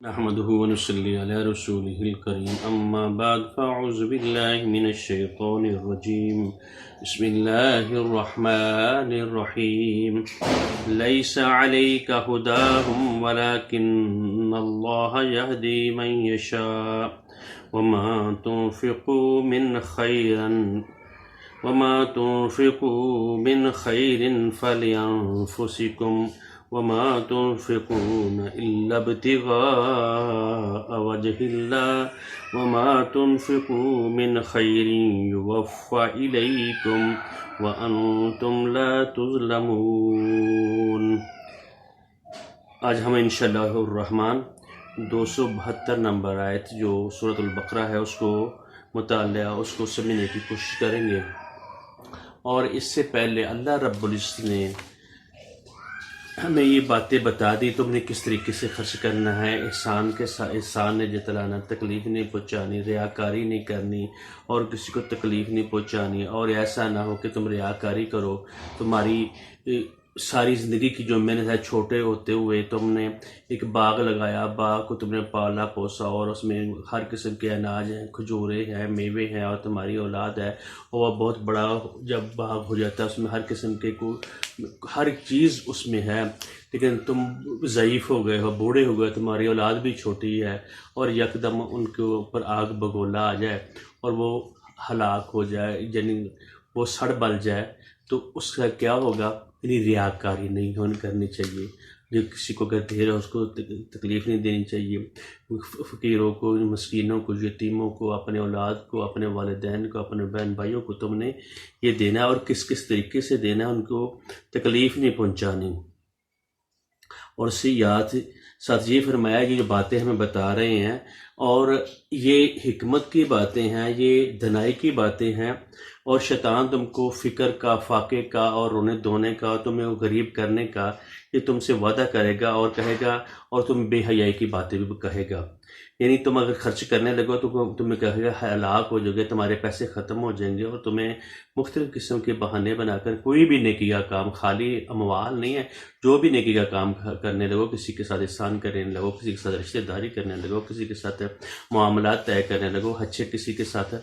نحمده ونصلي على رسوله الكريم أما بعد فأعوذ بالله من الشيطان الرجيم بسم الله الرحمن الرحيم ليس عليك هداهم ولكن الله يهدي من يشاء وما تنفقوا من خير فلأنفسكم وما تنفقون إلا ابتغاء وجه الله وما تنفقوا من خير يوفى إليكم وأنتم لا تظلمون۔ آج ہم انشاءاللہ الرحمن 272 نمبر آیت جو سورۃ البقرہ ہے اس کو مطالعہ اس کو سمجھنے کی کوشش کریں گے۔ اور اس سے پہلے اللہ رب العزت نے ہمیں یہ باتیں بتا دی تم نے کس طریقے سے خرچ کرنا ہے، احسان کے ساتھ احسان نے جتلانا، تکلیف نہیں پہنچانی، ریاکاری نہیں کرنی اور کسی کو تکلیف نہیں پہنچانی، اور ایسا نہ ہو کہ تم ریاکاری کرو، تمہاری ساری زندگی کی جو محنت ہے، چھوٹے ہوتے ہوئے تم نے ایک باغ لگایا، باغ کو تم نے پالا پوسا اور اس میں ہر قسم کے اناج ہیں، کھجورے ہیں، میوے ہیں، اور تمہاری اولاد ہے، اور وہ بہت بڑا جب باغ ہو جاتا ہے اس میں ہر قسم کے ہر چیز اس میں ہے، لیکن تم ضعیف ہو گئے ہو، بوڑھے ہو گئے، تمہاری اولاد بھی چھوٹی ہے، اور یکدم ان کے اوپر آگ بگولا آ جائے اور وہ ہلاک ہو جائے، یعنی وہ سڑ بل جائے، تو اس کا کیا ہوگا؟ یعنی ریاکاری نہیں کرنی چاہیے، جو کسی کو اگر دے رہا ہے اس کو تکلیف نہیں دینی چاہیے، فقیروں کو، مسکینوں کو، یتیموں کو، اپنے اولاد کو، اپنے والدین کو، اپنے بہن بھائیوں کو تم نے یہ دینا ہے، اور کس کس طریقے سے دینا ہے، ان کو تکلیف نہیں پہنچانی۔ اور اسی ساتھ یہ فرمایا کہ جو باتیں ہمیں بتا رہے ہیں اور یہ حکمت کی باتیں ہیں، یہ دنائی کی باتیں ہیں، اور شیطان تم کو فکر کا، فاقے کا اور رونے دھونے کا، تمہیں غریب کرنے کا یہ تم سے وعدہ کرے گا اور کہے گا، اور تم بے حیائی کی باتیں بھی کہے گا۔ یعنی تم اگر خرچ کرنے لگو تو تمہیں کہے گا ہلاک ہو جاؤ گے، تمہارے پیسے ختم ہو جائیں گے، اور تمہیں مختلف قسم کے بہانے بنا کر کوئی بھی نیکی کا کام، خالی اموال نہیں ہے، جو بھی نیکی کا کام کرنے لگو، کسی کے ساتھ احسان کرنے لگو، کسی کے ساتھ رشتہ داری کرنے لگو، کسی کے ساتھ معاملات طے کرنے لگو، اچھے کسی کے ساتھ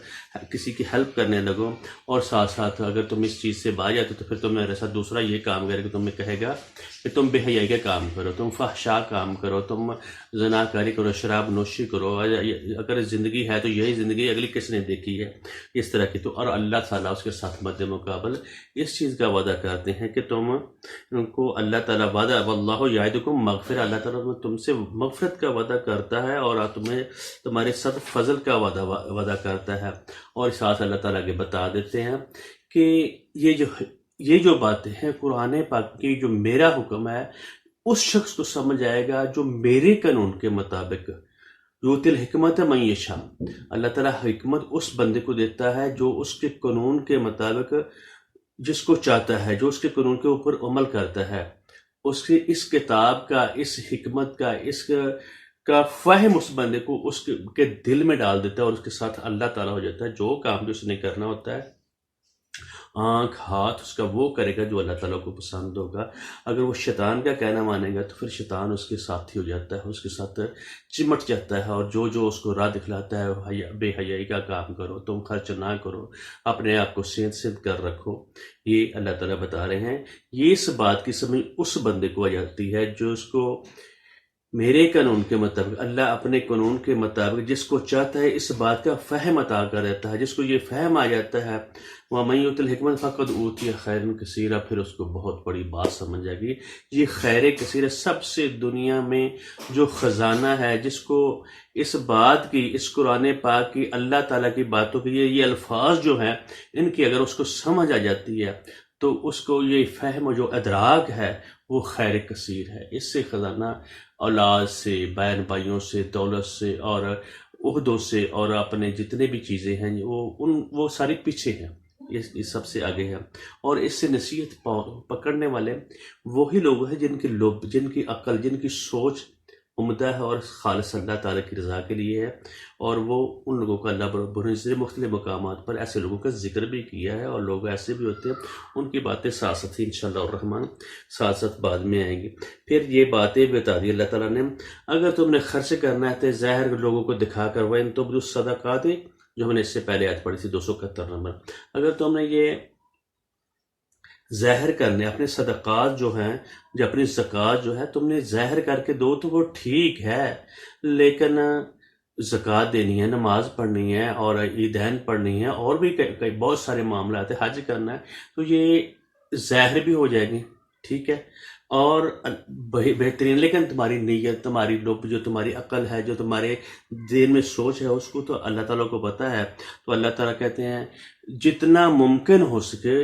کسی کی ہیلپ کرنے لگو، اور ساتھ ساتھ اگر تم اس چیز سے باز جاتے تو پھر تم میرے ساتھ دوسرا یہ کام کرے کہ تمہیں کہے گا کہ تم بے حیائی کا کام کرو، تم فحشا کام کرو، تم زناکاری کرو، شراب نوشی کرو، اگر زندگی ہے تو یہی زندگی اگلی کس نے دیکھی ہے، اس طرح کی۔ تو اور اللہ تعالیٰ اس کے ساتھ مد مقابل اس چیز کا وعدہ کرتے ہیں کہ تم ان کو اللہ تعالیٰ وعدہ واللہ یعدکم مغفرہ، اللہ تعالیٰ تم سے مغفرت کا وعدہ کرتا ہے اور تمہیں تمہارے ساتھ فضل کا وعدہ کرتا ہے۔ اور ساتھ اللہ تعالیٰ کے بتا دیتے ہیں کہ یہ جو باتیں ہیں قرآن پاک کی، جو میرا حکم ہے اس شخص کو سمجھ آئے گا جو میرے قانون کے مطابق، یؤتی الحکمت من یشاء، اللہ تعالیٰ حکمت اس بندے کو دیتا ہے جو اس کے قانون کے مطابق جس کو چاہتا ہے، جو اس کے قانون کے اوپر عمل کرتا ہے، اس کتاب کا، اس حکمت کا، اس کا فہم اس بندے کو اس کے دل میں ڈال دیتا ہے، اور اس کے ساتھ اللہ تعالیٰ ہو جاتا ہے۔ جو کام جو اس نے کرنا ہوتا ہے، آنکھ ہاتھ اس کا وہ کرے گا جو اللہ تعالیٰ کو پسند ہوگا۔ اگر وہ شیطان کا کہنا مانے گا تو پھر شیطان اس کے ساتھی ہو جاتا ہے، اس کے ساتھ چمٹ جاتا ہے، اور جو اس کو راہ دکھلاتا ہے بے حیائی کا کام کرو، تم خرچ نہ کرو، اپنے آپ کو سینت کر رکھو، یہ اللہ تعالیٰ بتا رہے ہیں۔ یہ اس بات کی سمجھ اس بندے کو آ جاتی ہے جو اس کو میرے قانون کے مطابق، اللہ اپنے قانون کے مطابق جس کو چاہتا ہے اس بات کا فہم عطا کر دیتا ہے، جس کو یہ فہم آ جاتا ہے، وَمَن یُؤْتِ الْحِکْمَةَ فَقَدْ أُوتِیَ خَیْرًا کَثِیرًا، پھر اس کو بہت بڑی بات سمجھ آئے گی۔ یہ خیر کثیر ہے، سب سے دنیا میں جو خزانہ ہے، جس کو اس بات کی، اس قرآن پاک کی، اللہ تعالیٰ کی باتوں کی، یہ الفاظ جو ہیں ان کی اگر اس کو سمجھ آ جاتی ہے تو اس کو یہ فہم و جو ادراک ہے وہ خیر کثیر ہے۔ اس سے خزانہ اولاد سے، بہن بھائیوں سے، دولت سے اور عہدوں سے، اور اپنے جتنے بھی چیزیں ہیں وہ ساری پیچھے ہیں، یہ سب سے آگے ہے۔ اور اس سے نصیحت پکڑنے والے وہی لوگ ہیں جن کی عقل، جن کی سوچ عمدہ ہے اور خالص اللہ تعالیٰ کی رضا کے لیے ہے، اور وہ ان لوگوں کا اللہ رب العزت نے مختلف مقامات پر ایسے لوگوں کا ذکر بھی کیا ہے، اور لوگ ایسے بھی ہوتے ہیں، ان کی باتیں ساتھ ساتھ ہی انشاءاللہ الرحمن ساتھ ساتھ بعد میں آئیں گی۔ پھر یہ باتیں بتا دی اللہ تعالیٰ نے، اگر تم نے خرچ کرنا ہے تو ظاہر لوگوں کو دکھا کر وہ ان تبدو الصدقات، جو ہم نے اس سے پہلے آیت پڑھی تھی 271 نمبر، اگر تم نے یہ ظاہر کرنے اپنے صدقات جو ہیں، جو اپنی زکوٰۃ جو ہے تم نے ظاہر کر کے دو تو وہ ٹھیک ہے، لیکن زکوٰۃ دینی ہے، نماز پڑھنی ہے، اور عیدین پڑھنی ہے، اور بھی کئی بہت سارے معاملات ہیں، حج کرنا ہے، تو یہ ظاہر بھی ہو جائے گی، ٹھیک ہے، اور بہترین، لیکن تمہاری نیت، تمہاری جو تمہاری عقل ہے، جو تمہارے دل میں سوچ ہے، اس کو تو اللہ تعالیٰ کو پتہ ہے۔ تو اللہ تعالیٰ کہتے ہیں جتنا ممکن ہو سکے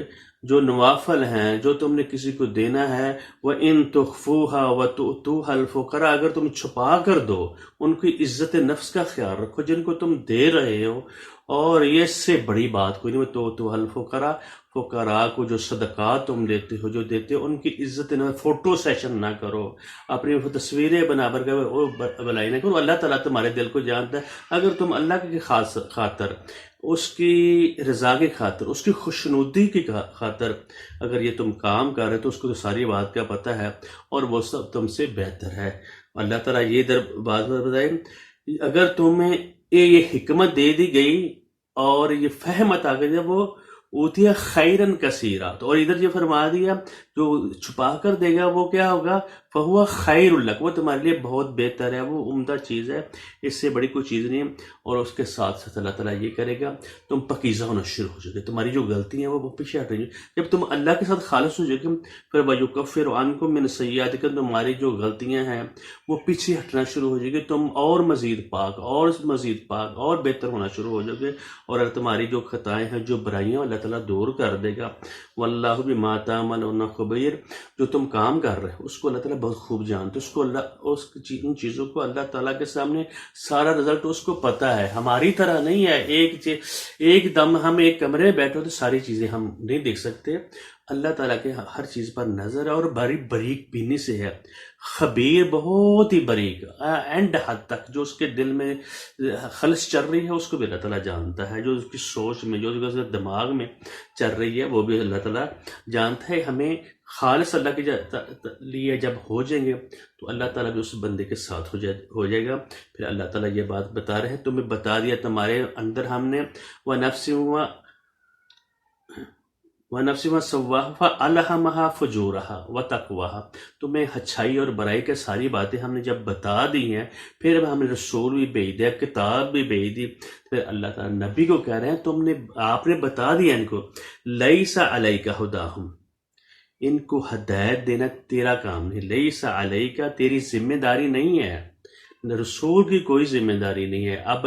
جو نوافل ہیں، جو تم نے کسی کو دینا ہے، وَإِن تُخْفُوهَا وَتُؤْتُوهَا الْفُقَرَاءَ، اگر تم چھپا کر دو، ان کی عزت نفس کا خیال رکھو جن کو تم دے رہے ہو، اور یہ اس سے بڑی بات کوئی نہیں، وَتُؤْتُوهَا الْفُقَرَاءَ، فقراء کو جو صدقات تم دیتے ہو، جو دیتے ہو، ان کی عزت نہ، فوٹو سیشن نہ کرو، اپنی تصویریں بنا کر بلائی نہ کرو، اللہ تعالیٰ تمہارے دل کو جانتا ہے۔ اگر تم اللہ کی خاطر، اس کی رضا کی خاطر، اس کی خوشنودی کی خاطر اگر یہ تم کام کر رہے تو اس کو تو ساری بات کا پتہ ہے، اور وہ سب تم سے بہتر ہے۔ اللہ تعالیٰ یہ بات بتائے، اگر تمہیں یہ حکمت دے دی گئی اور یہ فہمت آ گئی، جب وہ اوتیا خیرن کثیرا، تو اور ادھر یہ فرما دیا جو چھپا کر دے گا وہ کیا ہوگا، فہو خیر لک، وہ تمہارے لیے بہت بہتر ہے، وہ عمدہ چیز ہے، اس سے بڑی کوئی چیز نہیں ہے۔ اور اس کے ساتھ ساتھ اللہ تعالیٰ یہ کرے گا، تم پکیزہ ہونا شروع ہو جائے گے، تمہاری جو غلطی ہیں وہ پیچھے ہٹ رہی ہیں، جب تم اللہ کے ساتھ خالص ہو جائے گے، پھر وَيُكَفِّرُ عَنْكُم مِّن سَيِّئَاتِكُم، تمہاری جو غلطیاں ہیں وہ پیچھے ہٹنا شروع ہو جائے گی، تم اور مزید پاک اور بہتر ہونا شروع ہو جاؤ گے، اور اگر تمہاری جو خطائیں ہیں، جو برائیاں، اللہ تعالیٰ دور کر دے گا۔ وَاللَّهُ بِمَا تَعْمَلُونَ خَبِيرٌ، جو تم کام کر رہے ہو اس کو اللہ تعالیٰ بہت خوب جانتے، اس کو ان چیزوں کو اللہ تعالیٰ کے سامنے سارا رزلٹ اس کو پتہ ہے، ہماری طرح نہیں ہے، ایک دم ہم ایک کمرے میں بیٹھے ہو تو ساری چیزیں ہم نہیں دیکھ سکتے، اللہ تعالیٰ کے ہر چیز پر نظر ہے، اور بڑی بریک بینی سے ہے، خبیر، بہت ہی بریک، اینڈ حد تک جو اس کے دل میں خلش چل رہی ہے اس کو بھی اللہ تعالیٰ جانتا ہے، جو اس کی سوچ میں، جو اس کے دماغ میں چل رہی ہے وہ بھی اللہ تعالیٰ جانتا ہے۔ ہمیں خالص اللہ کے لیے جب ہو جائیں گے تو اللہ تعالیٰ بھی اس بندے کے ساتھ ہو جائے گا۔ پھر اللہ تعالیٰ یہ بات بتا رہے ہیں، تمہیں بتا دیا تمہارے اندر ہم نے، وَنَفْسٍ وَسَوَّاهَا فَأَلْهَمَهَا فُجُورَهَا وَتَقْوَاهَا، تمہیں اچھائی اور برائی کے ساری باتیں ہم نے جب بتا دی ہیں، پھر ہم نے رسول بھی بھیج دیا، کتاب بھی بھیج دی، پھر اللہ تعالیٰ نبی کو کہہ رہے ہیں آپ نے بتا دیا ان کو، لَيْسَ عَلَيْكَ هُدَاهُمْ، ان کو ہدایت دینا تیرا کام نہیں، لَيْسَ عَلَيْكَ، تیری ذمہ داری نہیں ہے، رسول کی کوئی ذمہ داری نہیں ہے۔ اب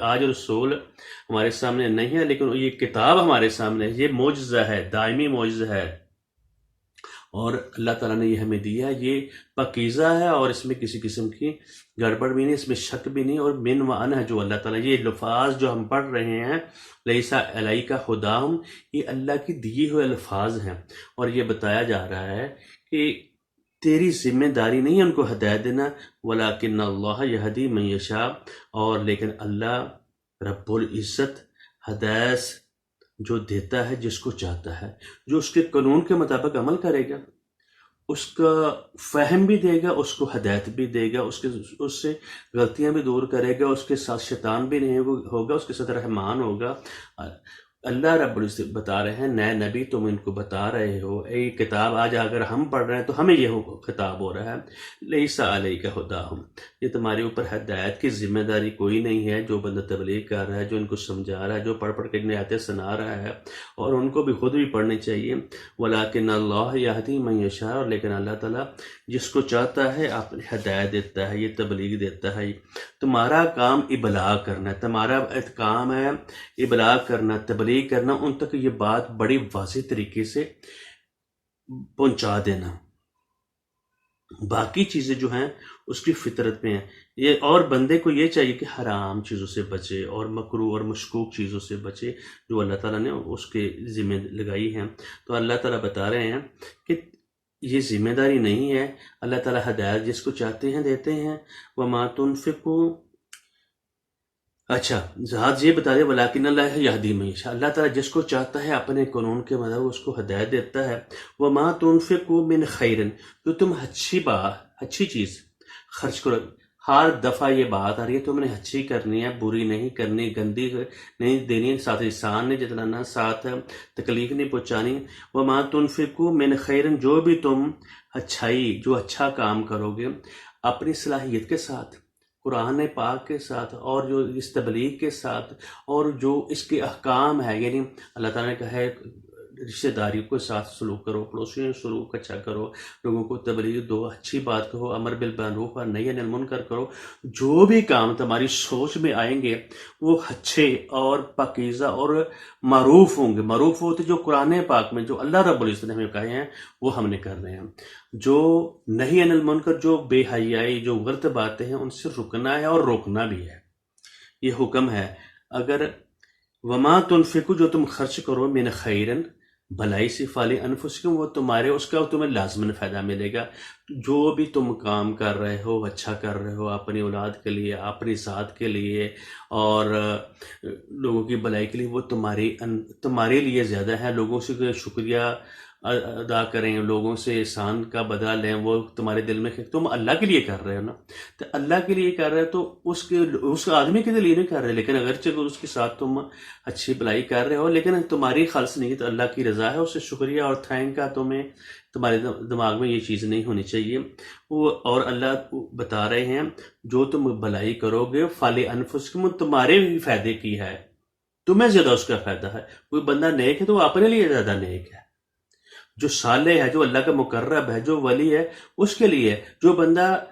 آج رسول ہمارے سامنے نہیں ہے، لیکن یہ کتاب ہمارے سامنے ہے، یہ معجزہ ہے، دائمی معجزہ ہے، اور اللہ تعالیٰ نے یہ ہمیں دیا ہے، یہ پاکیزہ ہے، اور اس میں کسی قسم کی گڑبڑ بھی نہیں، اس میں شک بھی نہیں، اور من و ان ہے جو اللہ تعالیٰ، یہ الفاظ جو ہم پڑھ رہے ہیں، لیسا علیک ہداہم، یہ اللہ کی دیے ہوئے الفاظ ہیں، اور یہ بتایا جا رہا ہے کہ تیری ذمہ داری نہیں ہے ان کو ہدایت دینا، ولیکن اللہ یہدی من یشاء، اور لیکن اللہ رب العزت ہدایت جو دیتا ہے جس کو چاہتا ہے، جو اس کے قانون کے مطابق عمل کرے گا اس کا فہم بھی دے گا، اس کو ہدایت بھی دے گا، اس سے غلطیاں بھی دور کرے گا، اس کے ساتھ شیطان بھی نہیں ہوگا، اس کے ساتھ رحمان ہوگا۔ اللہ رب العزت بتا رہے ہیں، نئے نبی تم ان کو بتا رہے ہو، اے کتاب آج اگر ہم پڑھ رہے ہیں تو ہمیں یہ خطاب ہو رہا ہے، لیسا علیک ہداہم، یہ تمہارے اوپر ہدایت کی ذمہ داری کوئی نہیں ہے، جو بندہ تبلیغ کر رہا ہے، جو ان کو سمجھا رہا ہے، جو پڑھ کے آیتیں سنا رہا ہے، اور ان کو بھی خود بھی پڑھنی چاہیے، ولیکن اللہ یہدی من یشاء، اور لیکن اللہ تعالیٰ جس کو چاہتا ہے اپنی ہدایت دیتا ہے، یہ تبلیغ دیتا ہے۔ تمہارا کام ابلاغ کرنا ہے، تمہارا کام ہے ابلاغ کرنا، تبلیغ کرنا، ان تک یہ بات بڑی واضح طریقے سے پہنچا دینا، باقی چیزیں جو ہیں اس کی فطرت میں ہیں، یہ اور بندے کو یہ چاہیے کہ حرام چیزوں سے بچے اور مکروہ اور مشکوک چیزوں سے بچے جو اللہ تعالیٰ نے اس کے ذمہ لگائی ہیں۔ تو اللہ تعالیٰ بتا رہے ہیں کہ یہ ذمہ داری نہیں ہے. اللہ تعالیٰ ہدایت جس کو چاہتے ہیں دیتے ہیں. وما تنفقوا، اچھا ذات یہ بتا دے ولیکن اللہ یہدی من یشاء، اللہ تعالیٰ جس کو چاہتا ہے اپنے قانون کے مطابق اس کو ہدایت دیتا ہے. وما تنفقوا من خیر، جو تم اچھی چیز خرچ کرو. ہر دفعہ یہ بات آ رہی ہے تم نے اچھی کرنی ہے، بری نہیں کرنی، گندی نہیں دینی، ساتھ احسان نہیں جتلانا، ساتھ تکلیف نہیں پہنچانی. وما تنفقوا من خیر، جو بھی تم جو اچھا کام کرو گے اپنی صلاحیت کے ساتھ، قرآن پاک کے ساتھ، اور جو اس تبلیغ کے ساتھ، اور جو اس کے احکام ہے، یعنی اللہ تعالیٰ نے کہا ہے رشتہ داریوں کے ساتھ سلوک کرو، پڑوسیوں سے سلوک اچھا کرو، لوگوں کو تبلیغ دو، اچھی بات کہو، امر بالمعروف اور نہی عن المنکر کرو. جو بھی کام تمہاری سوچ میں آئیں گے وہ اچھے اور پاکیزہ اور معروف ہوں گے. معروف ہوتے جو قرآن پاک میں جو اللہ رب العزت نے ہمیں کہے ہیں وہ ہم نے کر رہے ہیں. جو نہی عن المنکر، جو بے حیائی، جو غلط باتیں ہیں ان سے رکنا ہے اور روکنا بھی ہے، یہ حکم ہے. اگر وما تنفقوا، جو تم خرچ کرو من خیرن، بھلائی سے، فالی انفسکم، وہ تمہارے اس کا تمہیں لازماً فائدہ ملے گا. جو بھی تم کام کر رہے ہو، اچھا کر رہے ہو اپنی اولاد کے لیے، اپنی ذات کے لیے اور لوگوں کی بھلائی کے لیے، وہ تمہارے لیے زیادہ ہے. لوگوں سے شکریہ ادا کریں، لوگوں سے احسان کا بدلہ لیں، وہ تمہارے دل میں تم اللہ کے لیے کر رہے ہو نا، تو اللہ کے لیے کر رہے ہو تو اس آدمی کے لیے نہیں کر رہے، لیکن اگرچہ اس کے ساتھ تم اچھی بھلائی کر رہے ہو لیکن تمہاری خالص نہیں، تو اللہ کی رضا ہے، اس سے شکریہ اور تھینک کا تمہارے دماغ میں یہ چیز نہیں ہونی چاہیے. اور اللہ بتا رہے ہیں جو تم بھلائی کرو گے فالی انفسکم، تمہارے بھی فائدے کی ہے، تمہیں زیادہ اس کا فائدہ ہے. کوئی بندہ نیک ہے تو وہ اپنے لیے زیادہ نیک ہے. جو صالح ہے، جو اللہ کا مقرب ہے، جو ولی ہے، اس کے لیے. جو بندہ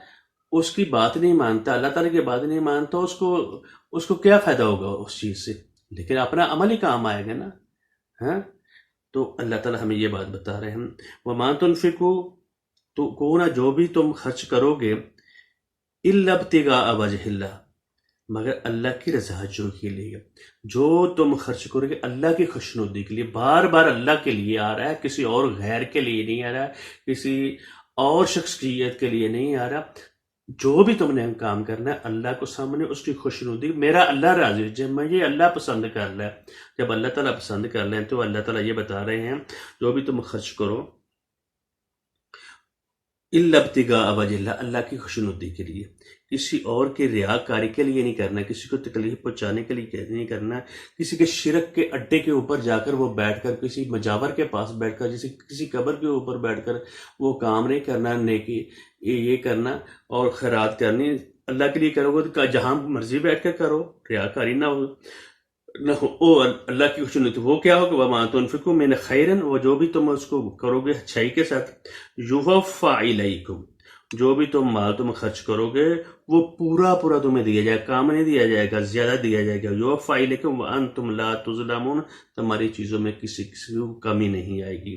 اس کی بات نہیں مانتا، اللہ تعالیٰ کی بات نہیں مانتا، اس کو کیا فائدہ ہوگا اس چیز سے؟ لیکن اپنا عمل ہی کام آئے گا نا. ہاں، تو اللہ تعالیٰ ہمیں یہ بات بتا رہے ہیں. وما تنفقوا، تو کونا جو بھی تم خرچ کرو گے، الا ابتغاء وجہ اللہ، مگر اللہ کی رضا جو کے لیے. جو تم خرچ کرو گے اللہ کی خوشنودی کے لیے، بار بار اللہ کے لیے آ رہا ہے، کسی اور غیر کے لیے نہیں آ رہا، کسی اور شخصیت کے لیے نہیں آ رہا. جو بھی تم نے کام کرنا ہے اللہ کو سامنے اس کی خوشنودی، میرا اللہ راضی ہے، جب مجھے اللہ پسند کر لے، جب اللہ تعالیٰ پسند کر لیں تو اللہ تعالیٰ یہ بتا رہے ہیں جو بھی تم خرچ کرو الا ابتغاء وجہ اللہ، اللہ کی خوشنودی کے لیے، کسی اور کی ریاکاری کے لیے نہیں کرنا، کسی کو تکلیف پہنچانے کے لیے نہیں کرنا، کسی کے شرک کے اڈے کے اوپر جا کر وہ بیٹھ کر، کسی مجاور کے پاس بیٹھ کر، کسی قبر کے اوپر بیٹھ کر وہ کام نہیں کرنا. نیکی یہ کرنا اور خیرات کرنی اللہ کے لیے کرو گے تو جہاں مرضی بیٹھ کر کرو، ریاکاری نہ ہو اللہ کی خوشنودی. وہ کیا ہوگا؟ وما تنفقوا من خیرن، وہ جو بھی تم اس کو کرو گے اچھائی کے ساتھ، یوفا الیکم، جو بھی تم مال تم خرچ کرو گے وہ پورا تمہیں دیا جائے گا، کام نہیں دیا جائے گا، زیادہ دیا جائے گا. یوفا الیکم وانتم لا تظلمون، تمہاری چیزوں میں کسی کو کمی نہیں آئے گی.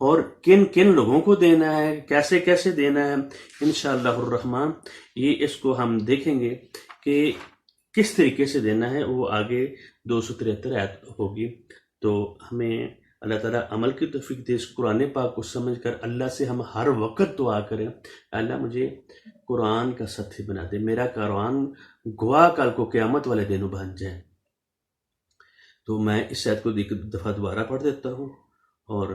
اور کن لوگوں کو دینا ہے، کیسے دینا ہے، انشاءاللہ الرحمن یہ اس کو ہم دیکھیں گے کہ کس طریقے سے دینا ہے، وہ آگے 273 آیت ہوگی. تو ہمیں اللہ تعالیٰ عمل کی توفیق دے، اس قرآن پاک کو سمجھ کر اللہ سے ہم ہر وقت دعا کریں، اللہ مجھے قرآن کا ساتھی بنا دے، میرا قرآن گواہ کل کو قیامت والے دنوں بن جائے. تو میں اس آیت کو ایک دفعہ دوبارہ پڑھ دیتا ہوں اور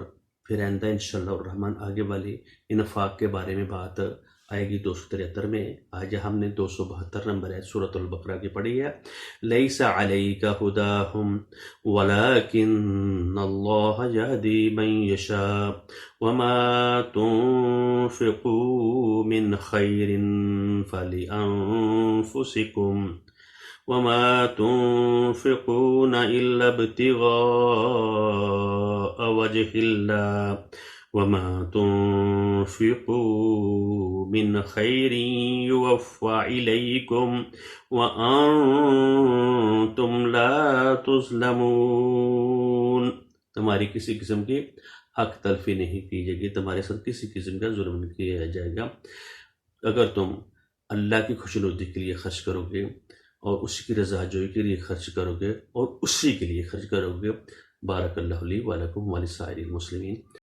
پھر آئندہ انشاءاللہ الرحمن آگے والی انفاق کے بارے میں بات آئے گی 273 میں. آج ہم نے 272 نمبر ہے سورۃ البقرہ کی پڑھی ہے. لیس علیک ہداہم ولکن اللہ یہدی من یشاء وما تنفقوا من خیر فلانفسکم وما تنفقون الا ابتغاء وجہ اللہ وما تنفقوا من خیر یوفى الیکم وانتم لا تظلمون. تمہاری کسی قسم کی حق تلفی نہیں کی جائے گی، تمہارے ساتھ کسی قسم کا ظلم نہیں کیا جائے گا اگر تم اللہ کی خوشنودی کے لیے خرچ کرو گے اور اسی کی رضا جوئی کے لیے خرچ کرو گے اور اسی کے لیے خرچ کرو گے. بارک اللہ لی ولکم ولسائر المسلمین.